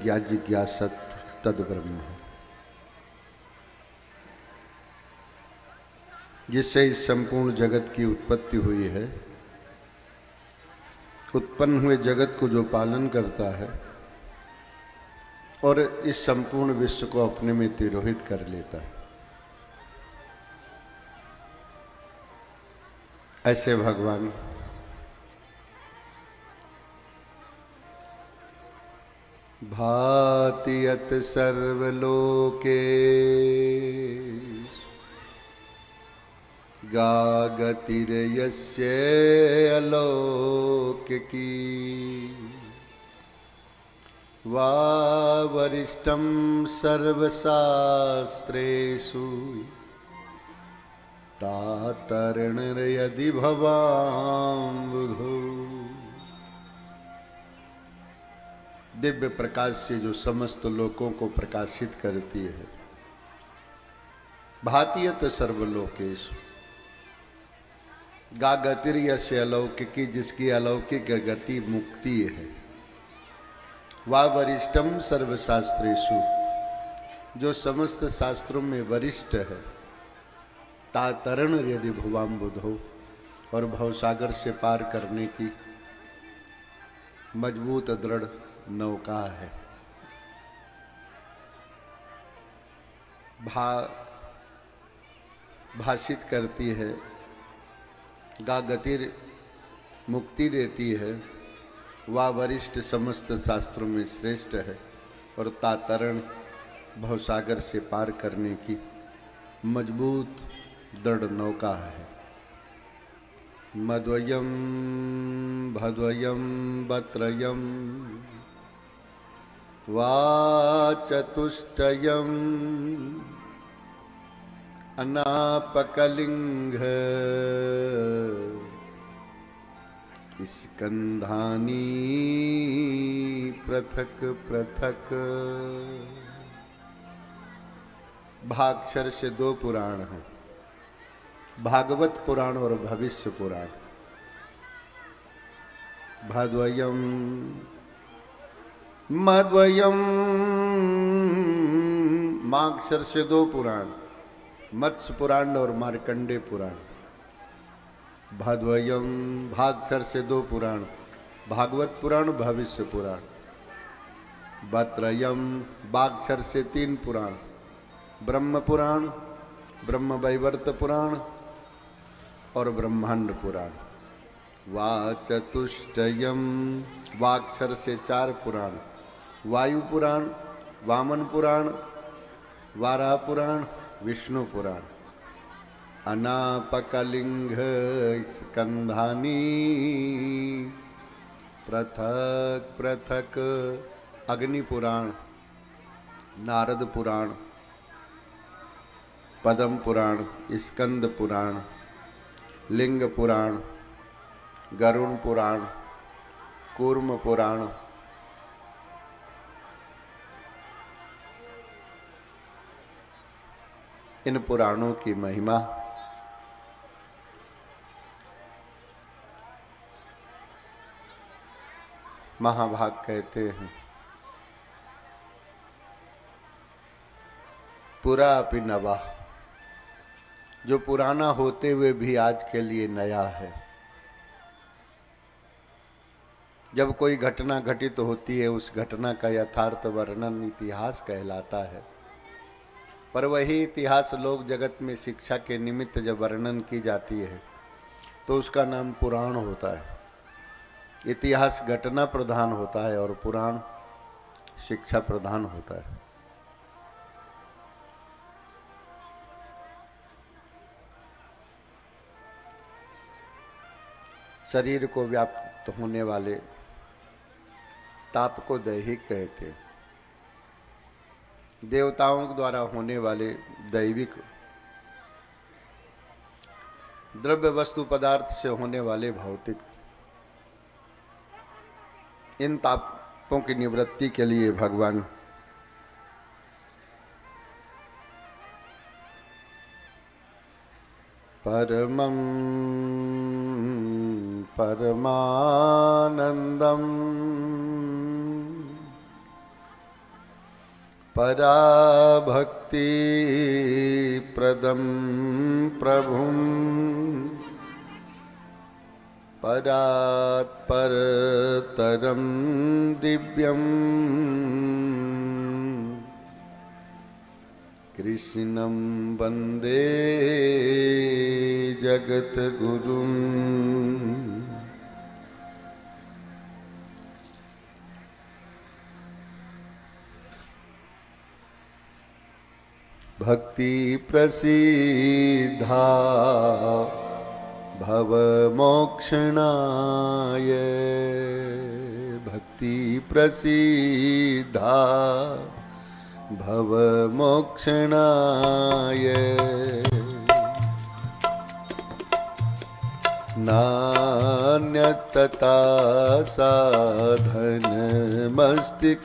यज्ञा जिज्ञासत तद ब्रह्म, जिससे इस संपूर्ण जगत की उत्पत्ति हुई है, उत्पन्न हुए जगत को जो पालन करता है और इस संपूर्ण विश्व को अपने में तिरोहित कर लेता है, ऐसे भगवान भाति यत सर्वलोके गागतिर्यस्य अलौकिकी वा वरिष्ठं सर्वशास्त्रेषु तातर्णयदि भवाम्बुधो। दिव्य प्रकाश से जो समस्त लोकों को प्रकाशित करती है। भातियत सर्वलोकेषु गागतिर्यस्य अलौकिकी, जिसकी अलौकिक गति मुक्ति है। वा वरिष्ठम सर्वशास्त्रेषु, जो समस्त शास्त्रों में वरिष्ठ है। तातरण यदि भुवाम्बुधो, और भवसागर से पार करने की मजबूत दृढ़ नौका है। भाषित करती है, गागतिर मुक्ति देती है, वह वरिष्ठ समस्त शास्त्रों में श्रेष्ठ है, और तातरण भवसागर से पार करने की मजबूत दृढ़ नौका है। मद्वयम भद्वयम बत्रयम वाचतुष्टयम अनापकलिंग स्कंधानी पृथक पृथक। भागक्षर से दो पुराण हैं, भागवत पुराण और भविष्य पुराण। भाद्वयम मद्वयम, मागक्षर से दो पुराण, मत्स्य पुराण और मार्कंडे पुराण। भाद्वयम भागक्षर से दो पुराण, भागवत पुराण भविष्य पुराण। बत्रयम बागक्षर से तीन पुराण, ब्रह्म पुराण, ब्रह्म वैवर्त पुराण और ब्रह्मांड पुराण। वाचतुष्टयम वाक्षर से चार पुराण, वायु पुराण, वामन पुराण, वाराह पुराण, विष्णु पुराण। अनापकलिंग स्कंधानी पृथक पृथक। अग्नि पुराण, नारद पुराण, पद्म पुराण, स्कंद पुराण, लिंग पुराण, गरुण पुराण, कूर्म पुराण। इन पुराणों की महिमा महाभाग कहते हैं। पुरा अपि नवा, जो पुराना होते हुए भी आज के लिए नया है। जब कोई घटना घटित होती है, उस घटना का यथार्थ वर्णन इतिहास कहलाता है। पर वही इतिहास लोक जगत में शिक्षा के निमित्त जब वर्णन की जाती है तो उसका नाम पुराण होता है। इतिहास घटना प्रधान होता है और पुराण शिक्षा प्रधान होता है। शरीर को व्याप्त होने वाले ताप को दैहिक कहते हैं। देवताओं द्वारा होने वाले दैविक, द्रव्य वस्तु पदार्थ से होने वाले भौतिक। इन तापों की निवृत्ति के लिए भगवान परमं परमानंदम पराभक्ति प्रदं प्रभुं परात्परतरं दिव्यं कृष्णं वन्दे जगद्गुरुम्। भक्ति प्रसीद्धा भवमोक्षणाय, भक्ति प्रसीद्धा भवमोक्षणाय, नान्यतता साधनमस्ति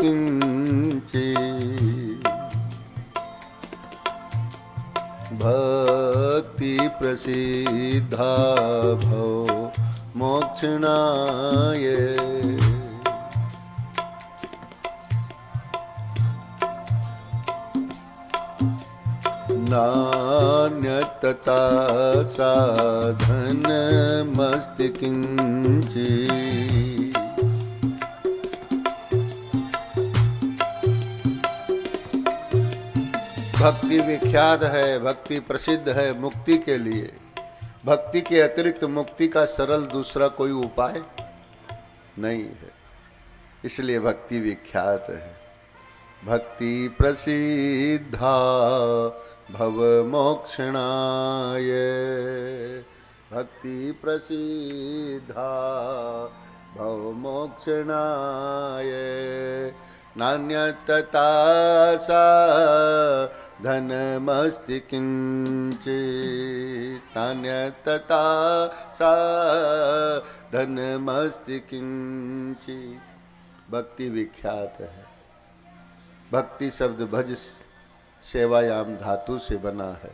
किंचित्, भक्ति प्रसीद्धा भव मोक्षणाय, नान्यतता साधनमस्ति किंचित्। भक्ति विख्यात है, भक्ति प्रसिद्ध है मुक्ति के लिए। भक्ति के अतिरिक्त मुक्ति का सरल दूसरा कोई उपाय नहीं है, इसलिए भक्ति विख्यात है। भक्ति प्रसिद्धा भवमोक्षणाय, भक्ति प्रसिद्धा भवमोक्षणाय, नान्यतता साधनमस्ति किंचित्, नान्यतता साधनमस्ति किंचित्। भक्ति विख्यात है। भक्ति शब्द भज सेवायाम धातु से बना है।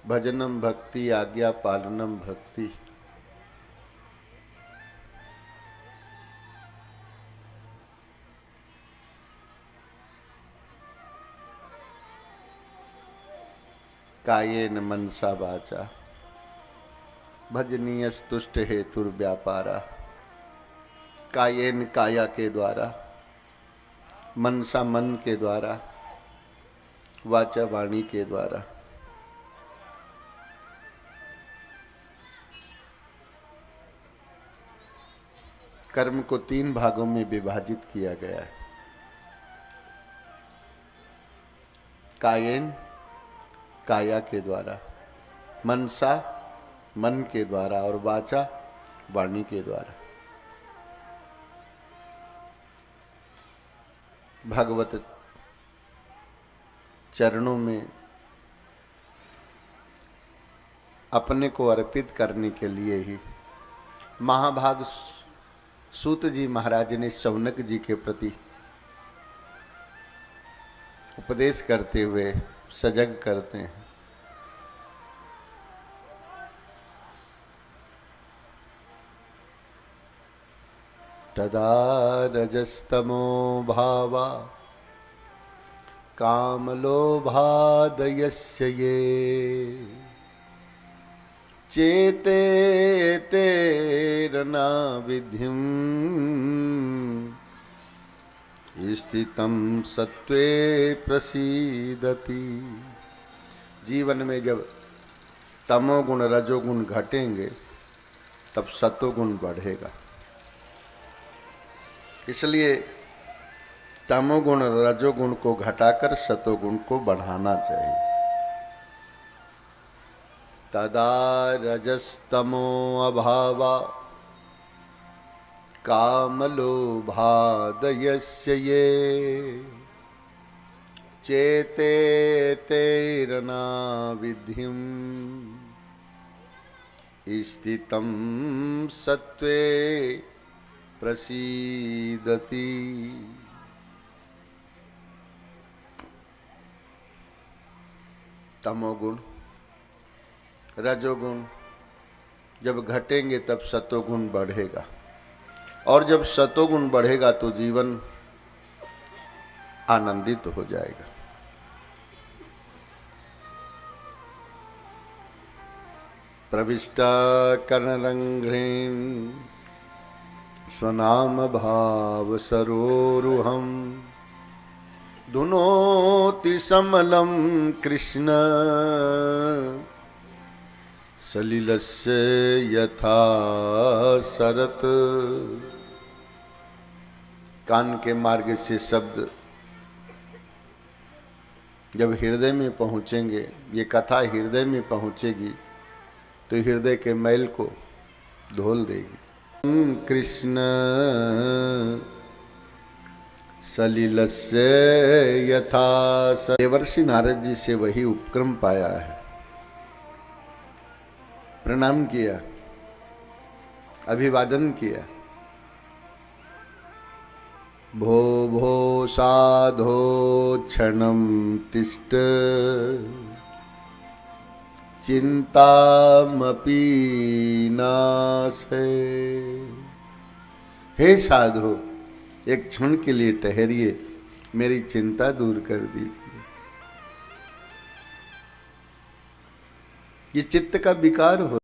भजनम भक्ति, आज्ञा पालनम भक्ति। कायेन मनसा वाचा भजनीय तुष्ट हेतुर व्यापारा। कायेन काया के द्वारा, मनसा मन के द्वारा, वाचा वाणी के द्वारा। कर्म को 3 भागों में विभाजित किया गया है। कायेन काया के द्वारा, मनसा मन के द्वारा और वाचा वाणी के द्वारा। भगवत चरणों में अपने को अर्पित करने के लिए ही महाभाग सूत जी महाराज ने शौनक जी के प्रति उपदेश करते हुए सजग करते हैं। तदा रजस्तमो भावा कामलोभादयस्य ये चेते तेरना विधिं स्थितं सत्वे प्रसीदति। जीवन में जब तमोगुण रजोगुण घटेंगे तब सतोगुण बढ़ेगा। इसलिए तमोगुण रजोगुण को घटाकर सतोगुण को बढ़ाना चाहिए। तदा रजस्तमो अभावा कामलोभादयस्य ये चेते तेरना विधिं स्थितं सत्वे प्रसीदति। तमोगुण रजोगुण जब घटेंगे तब सतोगुण बढ़ेगा, और जब सतोगुण बढ़ेगा तो जीवन आनंदित हो जाएगा। प्रविष्टा कर्णरंध्रेण स्वनाम भाव सरोरुहम धुनोति समलम कृष्ण सलिलस्य यथा सरत। कान के मार्ग से शब्द जब हृदय में पहुंचेंगे, ये कथा हृदय में पहुंचेगी तो हृदय के मैल को धोल देगी। कृष्ण सलिलस्य यथा। देवर्षि नारद जी से वही उपक्रम पाया है, प्रणाम किया, अभिवादन किया। भो भो साधो क्षणं तिष्ठ चिंतामपि नाशे। हे साधो, एक क्षण के लिए ठहरिए, मेरी चिंता दूर कर दीजिए। ये चित्त का विकार हो